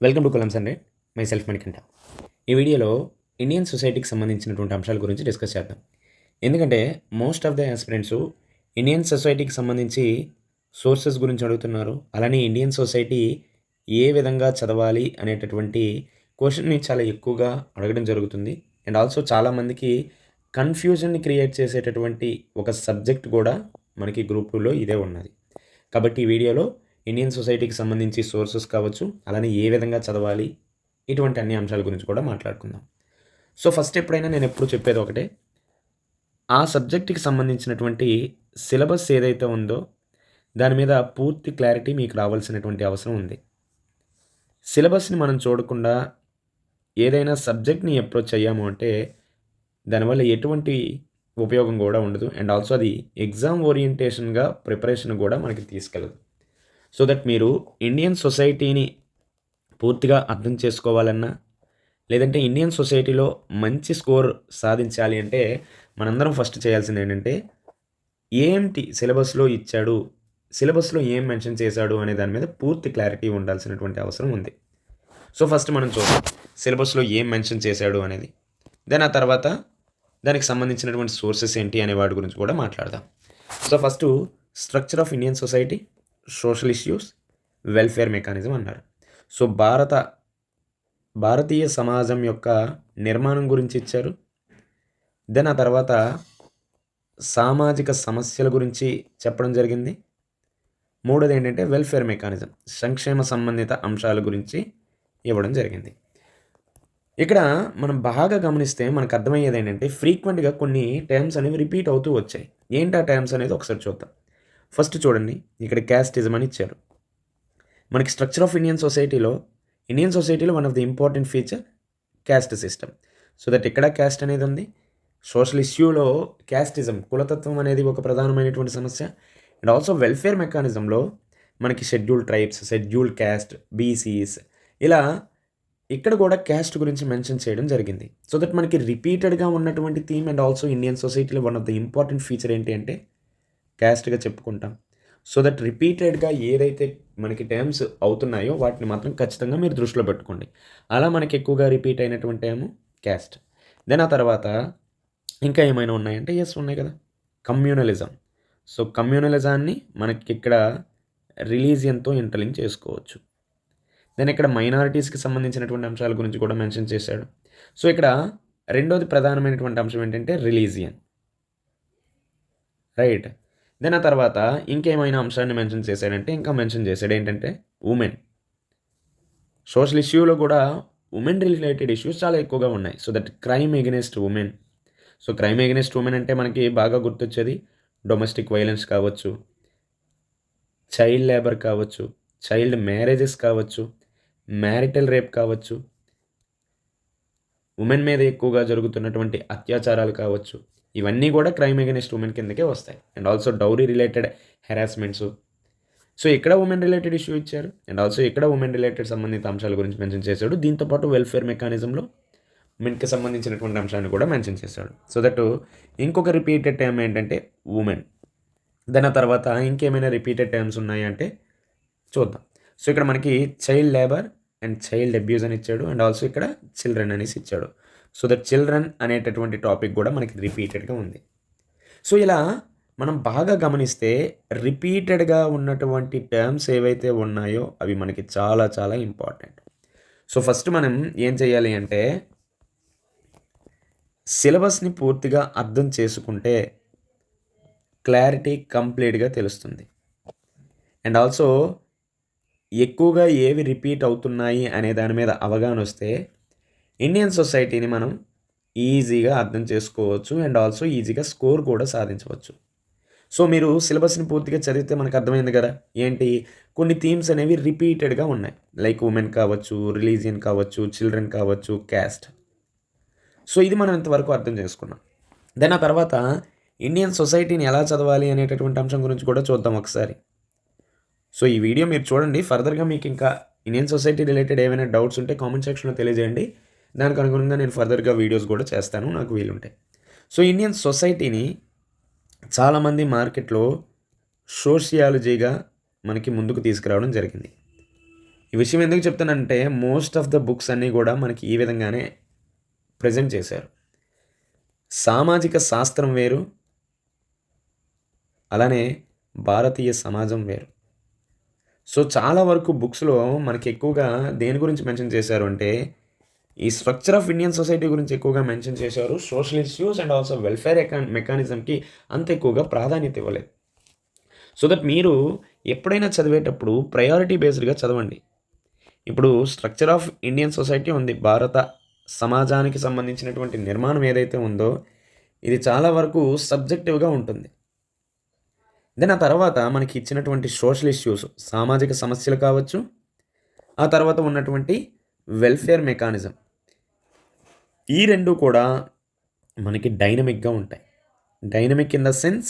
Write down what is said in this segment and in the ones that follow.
Welcome to కొలమ్స్ అండి. My self Manikanta. ఈ వీడియోలో ఇండియన్ సొసైటీకి సంబంధించినటువంటి అంశాల గురించి డిస్కస్ చేద్దాం. ఎందుకంటే most of the aspirants Indian సొసైటీకి సంబంధించి సోర్సెస్ గురించి అడుగుతున్నారు. అలానే ఇండియన్ సొసైటీ ఏ విధంగా చదవాలి అనేటటువంటి క్వెషన్‌ని చాలా ఎక్కువగా అడగడం జరుగుతుంది. అండ్ ఆల్సో చాలామందికి కన్‌ఫ్యూజన్‌ని క్రియేట్ చేసేటటువంటి ఒక సబ్జెక్ట్ కూడా మనకి గ్రూప్ 2లో ఇదే ఉన్నది. కాబట్టి ఈ వీడియోలో ఇండియన్ సొసైటీకి సంబంధించి సోర్సెస్ కావచ్చు, అలానే ఏ విధంగా చదవాలి, ఇటువంటి అన్ని అంశాల గురించి కూడా మాట్లాడుకుందాం. సో, ఫస్ట్ ఎప్పుడైనా నేనెప్పుడు చెప్పేది ఒకటే, ఆ సబ్జెక్ట్‌కి సంబంధించినటువంటి సిలబస్ ఏదైతే ఉందో, దాని మీద పూర్తి క్లారిటీ మీకు రావాల్సినటువంటి అవసరం ఉంది. సిలబస్‌ని మనం చూడకుండా ఏదైనా సబ్జెక్ట్‌ని అప్రోచ్ అయ్యాము అంటే, దానివల్ల ఎటువంటి ఉపయోగం గూడా ఉండదు. అండ్ ఆల్సో అది ఎగ్జామ్ ఓరియంటేషన్‌గా ప్రిపరేషన్ గూడా మనకి తీసుకెళ్ళదు. సో దట్ మీరు ఇండియన్ సొసైటీని పూర్తిగా అర్థం చేసుకోవాలన్నా, లేదంటే ఇండియన్ సొసైటీలో మంచి స్కోర్ సాధించాలి అంటే, మనందరం ఫస్ట్ చేయాల్సిందేంటంటే, ఏంటి సిలబస్‌లో ఇచ్చాడు, సిలబస్‌లో ఏం మెన్షన్ చేశాడు అనే దాని మీద పూర్తి క్లారిటీ ఉండాల్సినటువంటి అవసరం ఉంది. సో, ఫస్ట్ మనం చూద్దాం. సిలబస్‌లో ఏం మెన్షన్ చేశాడు అనేది. దెన్ ఆ తర్వాత దానికి సంబంధించినటువంటి సోర్సెస్ ఏంటి అనే వాటి గురించి కూడా మాట్లాడదాం. So, first structure of Indian society, social issues, welfare mechanism అన్నారు. సో, భారతీయ సమాజం యొక్క నిర్మాణం గురించి ఇచ్చారు. దెన్ ఆ తర్వాత సామాజిక సమస్యల గురించి చెప్పడం జరిగింది. మూడోదేంటంటే వెల్ఫేర్ మెకానిజం, సంక్షేమ సంబంధిత అంశాల గురించి ఇవ్వడం జరిగింది. ఇక్కడ మనం బాగా గమనిస్తే మనకు అర్థమయ్యేదేంటంటే ఫ్రీక్వెంట్‌గా కొన్ని టర్మ్స్ అనేవి రిపీట్ అవుతూ వచ్చాయి. ఏంటి ఆ టర్మ్స్ అనేది ఒకసారి చూద్దాం. ఫస్ట్ చూడండి, ఇక్కడ క్యాస్టిజం అని ఇచ్చారు. మనకి స్ట్రక్చర్ ఆఫ్ ఇండియన్ సొసైటీలో one of the important feature caste system. So that ఇక్కడ క్యాస్ట్ అనేది ఉంది. సోషల్ ఇష్యూలో క్యాస్టిజం, కులతత్వం అనేది ఒక ప్రధానమైనటువంటి సమస్య. అండ్ ఆల్సో వెల్ఫేర్ మెకానిజంలో మనకి scheduled tribes, scheduled caste, BCs, ఇలా ఇక్కడ కూడా క్యాస్ట్ గురించి మెన్షన్ చేయడం జరిగింది. సో దట్ మనకి రిపీటెడ్‌గా ఉన్నటువంటి థీమ్. అండ్ ఆల్సో ఇండియన్ సొసైటీలో one of the important feature ఏంటి అంటే క్యాస్ట్‌గా చెప్పుకుంటాం. సో దట్ రిపీటెడ్‌గా ఏదైతే మనకి టర్మ్స్ అవుతున్నాయో వాటిని మాత్రం ఖచ్చితంగా మీరు దృష్టిలో పెట్టుకోండి. అలా మనకి ఎక్కువగా రిపీట్ అయినటువంటి టర్మ్ క్యాస్ట్. దెన్ ఆ తర్వాత ఇంకా ఏమైనా ఉన్నాయంటే యెస్ ఉన్నాయి కదా! కమ్యూనలిజం. సో, కమ్యూనలిజాన్ని మనకిక్కడ రిలీజియన్‌తో ఇంటర్‌లింక్ చేసుకోవచ్చు. దెన్ ఇక్కడ మైనారిటీస్‌కి సంబంధించినటువంటి అంశాల గురించి కూడా మెన్షన్ చేశాడు. సో, ఇక్కడ రెండోది ప్రధానమైనటువంటి అంశం ఏంటంటే రిలీజియన్. రైట్. దెన్ ఆ తర్వాత ఇంకేమైనా అంశాన్ని మెన్షన్ చేశాడంటే ఇంకా మెన్షన్ చేశాడు ఏంటంటే వుమెన్. సోషల్ ఇష్యూలో కూడా వుమెన్ రిలేటెడ్ ఇష్యూస్ చాలా ఎక్కువగా ఉన్నాయి. So that crime against women. So crime against women అంటే మనకి బాగా గుర్తొచ్చేది డొమెస్టిక్ వైలెన్స్ కావచ్చు, చైల్డ్ లేబర్ కావచ్చు, చైల్డ్ మ్యారేజెస్ కావచ్చు, మ్యారిటల్ రేప్ కావచ్చు, వుమెన్ మీద ఎక్కువగా జరుగుతున్నటువంటి అత్యాచారాలు కావచ్చు. ఇవన్నీ కూడా క్రైమ్ ఎగైనెస్ట్ వుమెన్ కిందకే వస్తాయి. And also dowry related harassments. So, ఇక్కడ వుమెన్ రిలేటెడ్ ఇష్యూ ఇచ్చారు. అండ్ ఆల్సో ఇక్కడ వుమెన్ రిలేటెడ్ సంబంధిత అంశాల గురించి మెన్షన్ చేశాడు. దీంతో పాటు వెల్ఫేర్ మెకానిజంలో వుమెన్‌కి సంబంధించినటువంటి అంశాన్ని కూడా మెన్షన్ చేశాడు. సో దట్ ఇంకొక రిపీటెడ్ టర్మ్ ఏంటంటే వుమెన్. దాని తర్వాత ఇంకేమైనా రిపీటెడ్ టర్మ్స్ ఉన్నాయా అంటే చూద్దాం. సో, ఇక్కడ మనకి child labour and child abuse అని ఇచ్చాడు. అండ్ ఆల్సో ఇక్కడ చిల్డ్రన్ అనేసి ఇచ్చాడు. సో దట్ చిల్డ్రన్ అనేటటువంటి టాపిక్ కూడా మనకి రిపీటెడ్‌గా ఉంది. సో, ఇలా మనం బాగా గమనిస్తే రిపీటెడ్‌గా ఉన్నటువంటి టర్మ్స్ ఏవైతే ఉన్నాయో అవి మనకి చాలా చాలా ఇంపార్టెంట్. సో, ఫస్ట్ మనం ఏం చేయాలి అంటే సిలబస్‌ని పూర్తిగా అర్థం చేసుకుంటే క్లారిటీ కంప్లీట్‌గా తెలుస్తుంది. అండ్ ఆల్సో ఎక్కువగా ఏవి రిపీట్ అవుతున్నాయి అనే దాని మీద అవగాహన వస్తే ఇండియన్ సొసైటీని మనం ఈజీగా అర్థం చేసుకోవచ్చు. అండ్ ఆల్సో ఈజీగా స్కోర్ కూడా సాధించవచ్చు. సో, మీరు సిలబస్‌ని పూర్తిగా చదివితే మనకు అర్థమైంది కదా! ఏంటి కొన్ని థీమ్స్ అనేవి రిపీటెడ్‌గా ఉన్నాయి. లైక్ వుమెన్ కావచ్చు, రిలీజియన్ కావచ్చు, చిల్డ్రన్ కావచ్చు, క్యాస్ట్. సో, ఇది మనం ఇంతవరకు అర్థం చేసుకున్నాం. దెన్ ఆ తర్వాత ఇండియన్ సొసైటీని ఎలా చదవాలి అనేటటువంటి అంశం గురించి కూడా చూద్దాం ఒకసారి. సో, ఈ వీడియో మీరు చూడండి. ఫర్దర్‌గా మీకు ఇంకా ఇండియన్ సొసైటీ రిలేటెడ్ ఏమైనా డౌట్స్ ఉంటే కామెంట్ సెక్షన్‌లో తెలియజేయండి. దానికి అనుగుణంగా నేను ఫర్దర్‌గా వీడియోస్ కూడా చేస్తాను నాకు వీలుంటే. సో, ఇండియన్ సొసైటీని చాలామంది మార్కెట్‌లో సోషియాలజీగా మనకి ముందుకు తీసుకురావడం జరిగింది. ఈ విషయం ఎందుకు చెప్తానంటే మోస్ట్ ఆఫ్ ద బుక్స్ అన్నీ కూడా మనకి ఈ విధంగానే ప్రజెంట్ చేశారు. సామాజిక శాస్త్రం వేరు, అలానే భారతీయ సమాజం వేరు. సో, చాలా వరకు బుక్స్‌లో మనకి ఎక్కువగా దేని గురించి మెన్షన్ చేశారు అంటే, ఈ స్ట్రక్చర్ ఆఫ్ ఇండియన్ సొసైటీ గురించి ఎక్కువగా మెన్షన్ చేశారు. Social issues and also welfare మెకానిజంకి అంత ఎక్కువగా ప్రాధాన్యత ఇవ్వలేదు. సో దట్ మీరు ఎప్పుడైనా చదివేటప్పుడు ప్రయారిటీ బేస్డ్‌గా చదవండి. ఇప్పుడు స్ట్రక్చర్ ఆఫ్ ఇండియన్ సొసైటీ ఉంది. భారత సమాజానికి సంబంధించినటువంటి నిర్మాణం ఏదైతే ఉందో, ఇది చాలా వరకు సబ్జెక్టివ్‌గా ఉంటుంది. దెన్ ఆ తర్వాత మనకి ఇచ్చినటువంటి సోషల్ ఇష్యూస్, సామాజిక సమస్యలు కావచ్చు, ఆ తర్వాత ఉన్నటువంటి వెల్‌ఫేర్ మెకానిజం. ఈ 2 కూడా మనకి డైనమిక్‌గా ఉంటాయి. Dynamic in the sense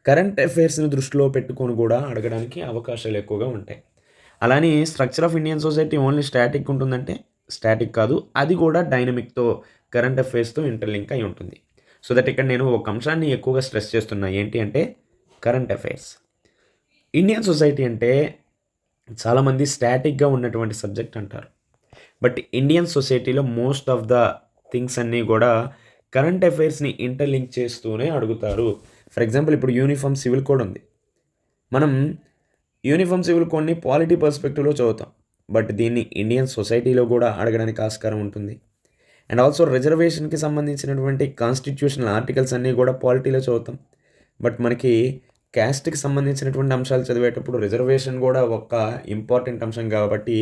current అఫైర్స్‌ని దృష్టిలో పెట్టుకొని కూడా అడగడానికి అవకాశాలు ఎక్కువగా ఉంటాయి. అలానే structure of Indian society only static ఉంటుందంటే, స్టాటిక్ కాదు. అది కూడా డైనమిక్‌తో, కరెంట్ అఫైర్స్‌తో ఇంటర్‌లింక్ అయి ఉంటుంది. సో దట్ ఇక్కడ నేను ఒక అంశాన్ని ఎక్కువగా స్ట్రెస్ చేస్తున్నా. ఏంటి అంటే కరెంట్ అఫైర్స్. ఇండియన్ సొసైటీ అంటే చాలామంది స్టాటిక్‌గా ఉన్నటువంటి సబ్జెక్ట్ అంటారు. బట్ ఇండియన్ సొసైటీలో మోస్ట్ ఆఫ్ ద థింగ్స్ అన్నీ కూడా కరెంట్ అఫైర్స్‌ని ఇంటర్‌లింక్ చేస్తూనే అడుగుతారు. ఫర్ ఎగ్జాంపుల్ ఇప్పుడు యూనిఫార్మ్ సివిల్ కోడ్ ఉంది. మనం యూనిఫార్మ్ సివిల్ కోడ్‌ని పాలిటీ పర్స్పెక్టివ్‌లో చదువుతాం. బట్ దీన్ని ఇండియన్ సొసైటీలో కూడా అడగడానికి ఆస్కారం ఉంటుంది. అండ్ ఆల్సో రిజర్వేషన్‌కి సంబంధించినటువంటి కాన్స్టిట్యూషనల్ ఆర్టికల్స్ అన్నీ కూడా పాలిటీలో చదువుతాం. బట్ మనకి క్యాస్ట్‌కి సంబంధించినటువంటి అంశాలు చదివేటప్పుడు రిజర్వేషన్ కూడా ఒక ఇంపార్టెంట్ అంశం కాబట్టి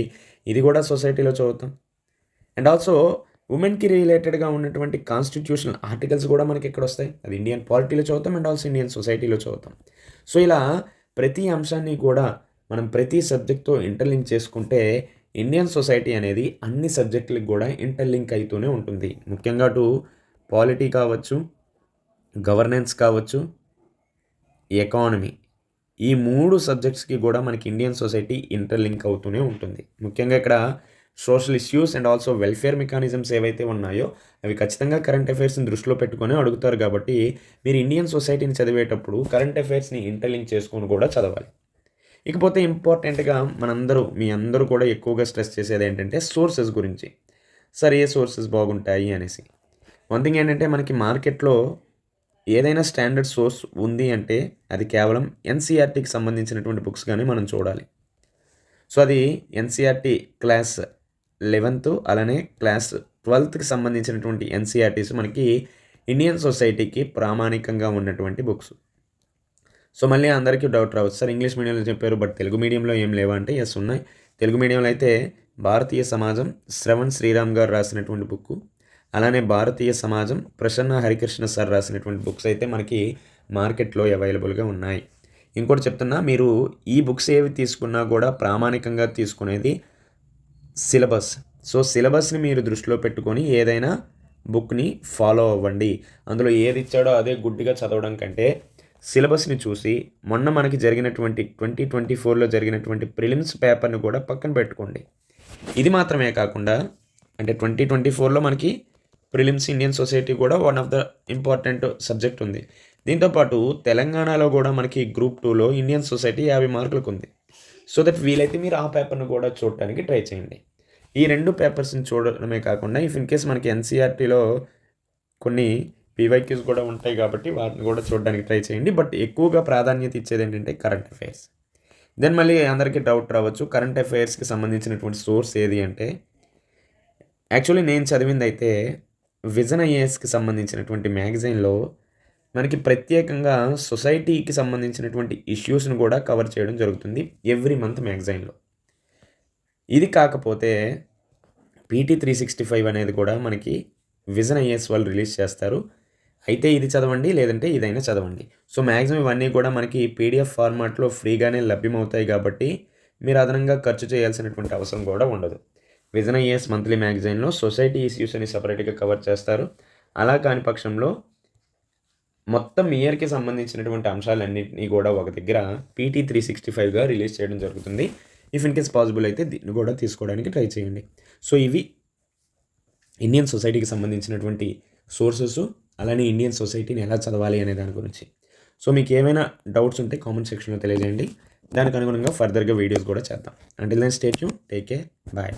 ఇది కూడా సొసైటీలో చదువుతాం. అండ్ ఆల్సో ఉమెన్‌కి రిలేటెడ్‌గా ఉన్నటువంటి కాన్స్టిట్యూషనల్ ఆర్టికల్స్ కూడా మనకి ఎక్కడొస్తాయి? అది ఇండియన్ పాలిటీలో చదువుతాం అండ్ ఆల్సో ఇండియన్ సొసైటీలో చదువుతాం. సో, ఇలా ప్రతి అంశాన్ని కూడా మనం ప్రతి సబ్జెక్ట్‌తో ఇంటర్‌లింక్ చేసుకుంటే ఇండియన్ సొసైటీ అనేది అన్ని సబ్జెక్టులకి కూడా ఇంటర్‌లింక్ అయితూనే ఉంటుంది. ముఖ్యంగా పాలిటీ కావచ్చు, గవర్నెన్స్ కావచ్చు, ఎకానమీ. ఈ 3 సబ్జెక్ట్స్‌కి కూడా మనకి ఇండియన్ సొసైటీ ఇంటర్‌లింక్ అవుతూనే ఉంటుంది. ముఖ్యంగా ఇక్కడ social issues and also welfare mechanisms ఏవైతే ఉన్నాయో, అవి ఖచ్చితంగా కరెంట్ అఫైర్స్‌ని దృష్టిలో పెట్టుకొనే అడుగుతారు కాబట్టి, మీరు ఇండియన్ సొసైటీని చదివేటప్పుడు కరెంట్ అఫైర్స్‌ని ఇంటర్‌లింక్ చేసుకొని కూడా చదవాలి. ఇకపోతే ఇంపార్టెంట్‌గా మీ అందరూ కూడా ఎక్కువగా స్ట్రెస్ చేసేదేంటంటే సోర్సెస్ గురించి. సార్ ఏ సోర్సెస్ బాగుంటాయి అనేసి. వన్ థింగ్ ఏంటంటే మనకి మార్కెట్‌లో ఏదైనా స్టాండర్డ్ సోర్స్ ఉంది అంటే అది కేవలం ఎన్‌సీఈఆర్‌టీకి సంబంధించినటువంటి బుక్స్‌గానే మనం చూడాలి. సో, అది ఎన్‌సీఈఆర్‌టీ క్లాస్ 11థ్ అలానే క్లాస్ 12థ్‌కి సంబంధించినటువంటి ఎన్‌సీఈఆర్‌టీస్ మనకి ఇండియన్ సొసైటీకి ప్రామాణికంగా ఉన్నటువంటి బుక్స్. సో, మళ్ళీ అందరికీ డౌట్ రావచ్చు. సార్ ఇంగ్లీష్ మీడియంలో చెప్పారు. బట్ తెలుగు మీడియంలో ఏం లేవా అంటే యెస్ ఉన్నాయి. తెలుగు మీడియంలో అయితే భారతీయ సమాజం శ్రవణ్ శ్రీరామ్ గారు రాసినటువంటి బుక్కు. అలానే భారతీయ సమాజం ప్రసన్న హరికృష్ణ సార్ రాసినటువంటి బుక్స్ అయితే మనకి మార్కెట్‌లో అవైలబుల్‌గా ఉన్నాయి. ఇంకోటి చెప్తున్నా మీరు ఈ బుక్స్ ఏవి తీసుకున్నా కూడా ప్రామాణికంగా తీసుకునేది సిలబస్. సో, సిలబస్‌ని మీరు దృష్టిలో పెట్టుకొని ఏదైనా బుక్‌ని ఫాలో అవ్వండి. అందులో ఏది ఇచ్చాడో అదే గుడ్డిగా చదవడం కంటే సిలబస్‌ని చూసి మొన్న మనకి జరిగినటువంటి 2024లో జరిగినటువంటి ప్రిలిమ్స్ పేపర్‌ని కూడా పక్కన పెట్టుకోండి. ఇది మాత్రమే కాకుండా అంటే 2024లో మనకి ప్రిలిమ్స్ ఇండియన్ సొసైటీ కూడా one of the important subject ఉంది. దీంతో పాటు తెలంగాణలో కూడా మనకి గ్రూప్ 2లో ఇండియన్ సొసైటీ 50 మార్కులకు ఉంది. సో దట్ వీలైతే మీరు ఆ పేపర్‌ని కూడా చూడటానికి ట్రై చేయండి. ఈ 2 పేపర్స్‌ని చూడడమే కాకుండా ఇఫ్ ఇన్ కేస్ మనకి ఎన్‌సీఈఆర్‌టీలో కొన్ని పీవైక్యూస్ కూడా ఉంటాయి కాబట్టి వాటిని కూడా చూడడానికి ట్రై చేయండి. బట్ ఎక్కువగా ప్రాధాన్యత ఇచ్చేదేంటంటే కరెంట్ అఫైర్స్. దెన్ మళ్ళీ అందరికీ డౌట్ రావచ్చు. కరెంట్ అఫైర్స్‌కి సంబంధించినటువంటి సోర్స్ ఏది అంటే యాక్చువల్లీ నేను చదివిందైతే విజన్ ఐఏఎస్‌కి సంబంధించినటువంటి మ్యాగజైన్‌లో మనకి ప్రత్యేకంగా సొసైటీకి సంబంధించినటువంటి ఇష్యూస్‌ని కూడా కవర్ చేయడం జరుగుతుంది ఎవ్రీ మంత్ మ్యాగజైన్‌లో. ఇది కాకపోతే పీటీ 365 అనేది కూడా మనకి విజన్ ఐఏఎస్ వాళ్ళు రిలీజ్ చేస్తారు. అయితే ఇది చదవండి లేదంటే ఇదైనా చదవండి. సో, మ్యాక్సిమం ఇవన్నీ కూడా మనకి పీడీఎఫ్ ఫార్మాట్‌లో ఫ్రీగానే లభ్యమవుతాయి కాబట్టి మీరు అదనంగా ఖర్చు చేయాల్సినటువంటి అవసరం కూడా ఉండదు. విజన్ ఐఏఎస్ మంత్లీ మ్యాగజైన్‌లో సొసైటీ ఇష్యూస్ అని సెపరేట్‌గా కవర్ చేస్తారు. అలా కాని పక్షంలో మొత్తం ఇయర్‌కి సంబంధించినటువంటి అంశాలన్నిటిని కూడా ఒక దగ్గర పీటీ 365గా రిలీజ్ చేయడం జరుగుతుంది. ఇఫ్ ఇన్ కేస్ పాసిబుల్ అయితే దీన్ని కూడా తీసుకోవడానికి ట్రై చేయండి. సో, ఇవి ఇండియన్ సొసైటీకి సంబంధించినటువంటి సోర్సెస్, అలానే ఇండియన్ సొసైటీని ఎలా చదవాలి అనే దాని గురించి. సో, మీకు ఏమైనా డౌట్స్ ఉంటే కామెంట్ సెక్షన్‌లో తెలియజేయండి. దానికి అనుగుణంగా ఫర్దర్గా వీడియోస్ కూడా చేద్దాం. Until then stay tune, take care, bye.